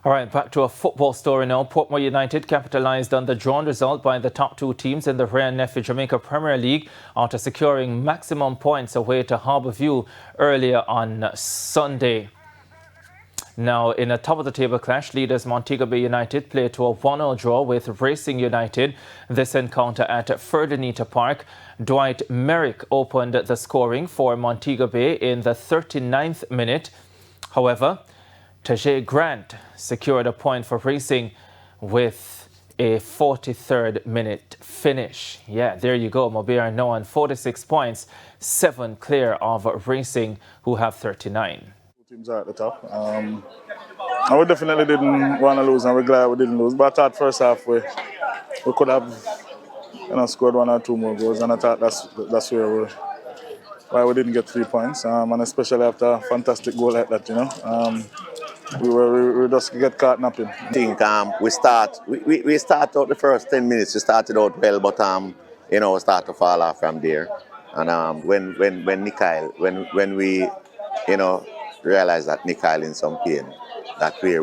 All right, back to a football story now. Portmore United capitalised on the drawn result by the top two teams in the Rare Nephew Jamaica Premier League after securing maximum points away to Harbourview earlier on Sunday. Now, in a top-of-the-table clash, leaders Montego Bay United played to a 1-0 draw with Racing United. This encounter at Ferdanita Park, Dwight Merrick opened the scoring for Montego Bay in the 39th minute. However, TVJ Grant secured a point for Racing with a 43rd minute finish. Yeah, there you go. Mobay are now on 46 points, 7 clear of Racing, who have 39. Teams are at the top. And we definitely didn't want to lose, and we're glad we didn't lose. But I thought first half we could have scored 1 or 2 more goals, and I thought that's why we didn't get 3 points. And especially after a fantastic goal like that, we just get caught napping. I think we start out the first 10 minutes. We started out well, but we start to fall off from there. And when we realize that Nikhil in some pain, that we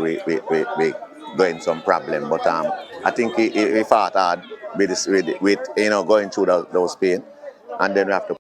going some problem. But I think he fought hard with going through those pain, and then we have to